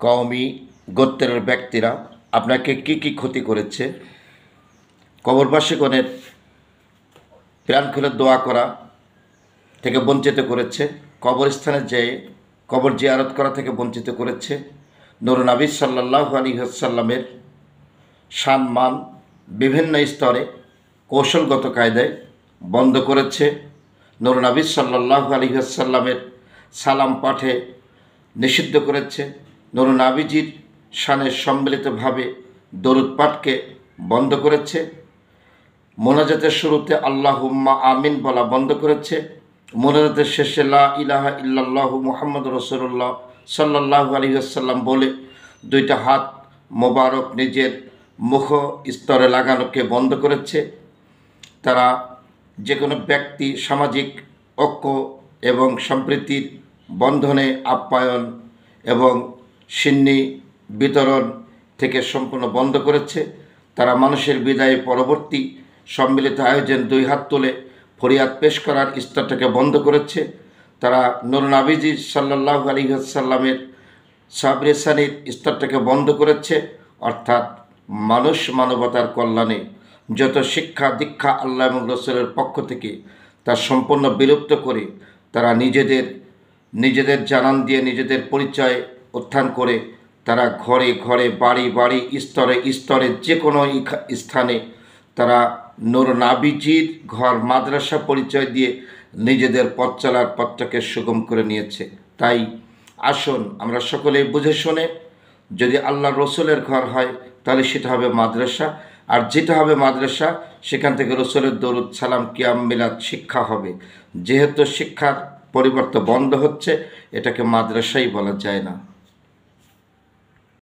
কওমি গোত্রের ব্যক্তিরা আপনাকে কি কি ক্ষতি করেছে, কবরবাসীগণের প্রাণ খুলে দোয়া করা থেকে বঞ্চিত করেছে, কবরস্থানে যেয়ে কবর জিয়ারত করা থেকে বঞ্চিত করেছে, নূর নবী সাল্লাল্লাহু আলাইহি ওয়াসাল্লামের সম্মান বিভিন্ন স্তরে কৌশলগত কায়দায় বন্ধ করেছে, নূর নবী সাল্লাল্লাহু আলাইহি ওয়াসাল্লামের সালাম পাঠে নিষিদ্ধ করেছে, নূর নবীজির শানে সম্মিলিতভাবে দরুদ পাঠকে বন্ধ করেছে, মোনাজাতের শুরুতে আল্লাহুম্মা আমিন বলা বন্ধ করেছে, মোনাজাতের শেষে লা ইলাহা ইল্লাল্লাহু মুহাম্মাদুর রাসূলুল্লাহ সাল্লাল্লাহু আলাইহি ওয়াসাল্লাম বলে দুইটা হাত মোবারক নিজের মুখ স্তরে লাগানোকে বন্ধ করেছে। তারা যে কোনো ব্যক্তি সামাজিক ঐক্য এবং সম্প্রীতির বন্ধনে আপ্যায়ন এবং সিন্নি বিতরণ থেকে সম্পূর্ণ বন্ধ করেছে। তারা মানুষের বিদায় পরবর্তী সম্মিলিত আয়োজন দুই হাত তুলে ফরিয়াদ পেশ করার স্তরটাকে বন্ধ করেছে। তারা নূর নবীজি সাল্লাল্লাহু আলাইহি ওয়াসাল্লামের সাবরে সানির স্তরটাকে বন্ধ করেছে। অর্থাৎ মানুষ মানবতার কল্যাণে যত শিক্ষা দীক্ষা আল্লাহ এবং রসুলের পক্ষ থেকে তা সম্পূর্ণ বিলুপ্ত করে তারা নিজেদের জানান দিয়ে নিজেদের পরিচয় উত্থান করে তারা ঘরে ঘরে বাড়ি বাড়ি স্তরে স্তরে যে কোনো স্থানে তারা নূর নবীজির ঘর মাদ্রাসা পরিচয় দিয়ে নিজেদের পথ চলার পথটাকে সুগম করে নিয়েছে। তাই আসুন আমরা সকলেই বুঝে শুনে, যদি আল্লাহ রসুলের ঘর হয় তাহলে সেটা হবে মাদ্রাসা, আর যেটা হবে মাদ্রাসা সেখান থেকে রসুলের দরুদ সালাম কিয়াম মিলাদ শিক্ষা হবে। যেহেতু শিক্ষার পরিবর্তন বন্ধ হচ্ছে, এটাকে মাদ্রাসাই বলা যায় না।